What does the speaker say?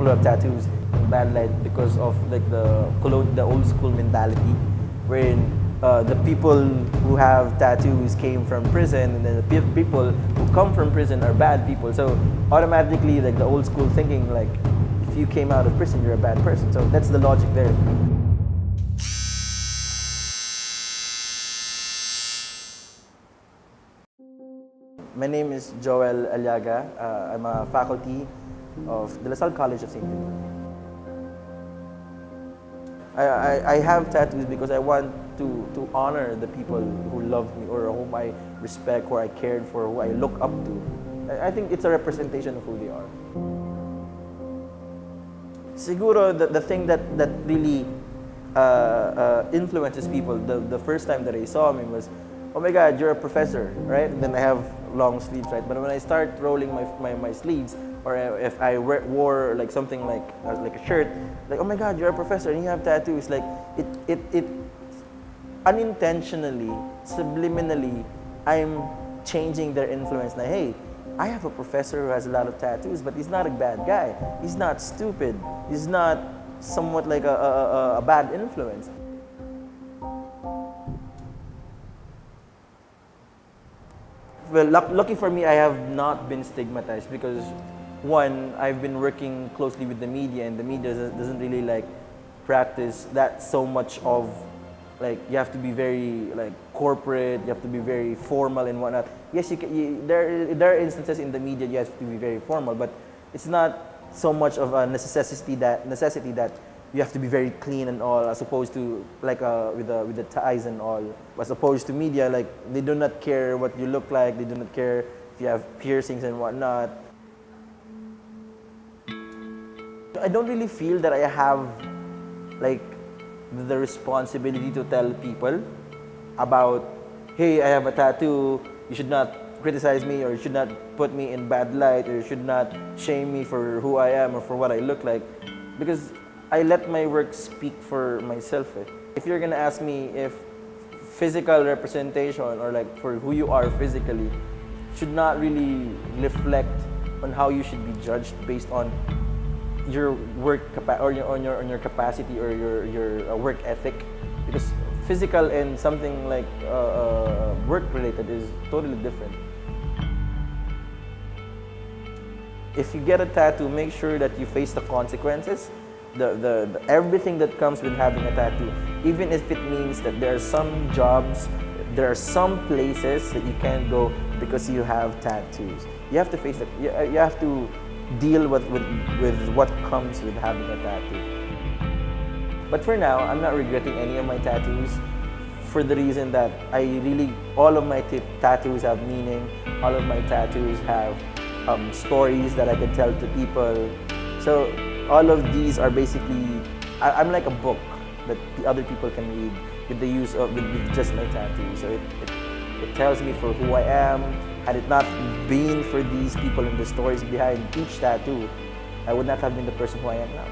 who have tattoos in bad light because of like the old school mentality, wherein the people who have tattoos came from prison, and then the people who come from prison are bad people. So automatically, like the old school thinking, like if you came out of prison, you're a bad person. So that's the logic there. My name is Joel Aliaga. I'm a faculty of De La Salle College of St. Jude. I have tattoos because I want to honor the people who loved me or whom I respect, who I cared for, who I look up to. I think it's a representation of who they are. Siguro the thing that really influences people, the first time that I saw him was, oh my God, you're a professor, right? And then I have long sleeves, right? But when I start rolling my sleeves, or if I wore like something like a shirt, like, oh my God, you're a professor and you have tattoos, like it unintentionally, subliminally, I'm changing their influence. Now, hey, I have a professor who has a lot of tattoos, but he's not a bad guy. He's not stupid. He's not somewhat like a bad influence. Well, lucky for me, I have not been stigmatized because, one, I've been working closely with the media, and the media doesn't really like practice that so much of, like, you have to be very like corporate, you have to be very formal and whatnot. Yes, there are instances in the media you have to be very formal, but it's not so much of a necessity that you have to be very clean and all, as opposed to like with the ties and all. As opposed to media, like they do not care what you look like, they do not care if you have piercings and whatnot. I don't really feel that I have like the responsibility to tell people about, hey, I have a tattoo, you should not criticize me, or you should not put me in bad light, or you should not shame me for who I am or for what I look like, because I let my work speak for myself. If you're gonna ask me if physical representation or like for who you are physically should not really reflect on how you should be judged based on your work on your capacity or your work ethic, because physical and something like work related is totally different. If you get a tattoo, make sure that you face the consequences. The everything that comes with having a tattoo, even if it means that there are some jobs, there are some places that you can't go because you have tattoos. You have to face that. You have to deal with what comes with having a tattoo. But for now, I'm not regretting any of my tattoos, for the reason that all of my tattoos have meaning. All of my tattoos have stories that I can tell to people. So all of these are basically, I'm like a book that the other people can read with the use of with just my tattoo. So it tells me for who I am. Had it not been for these people and the stories behind each tattoo, I would not have been the person who I am now.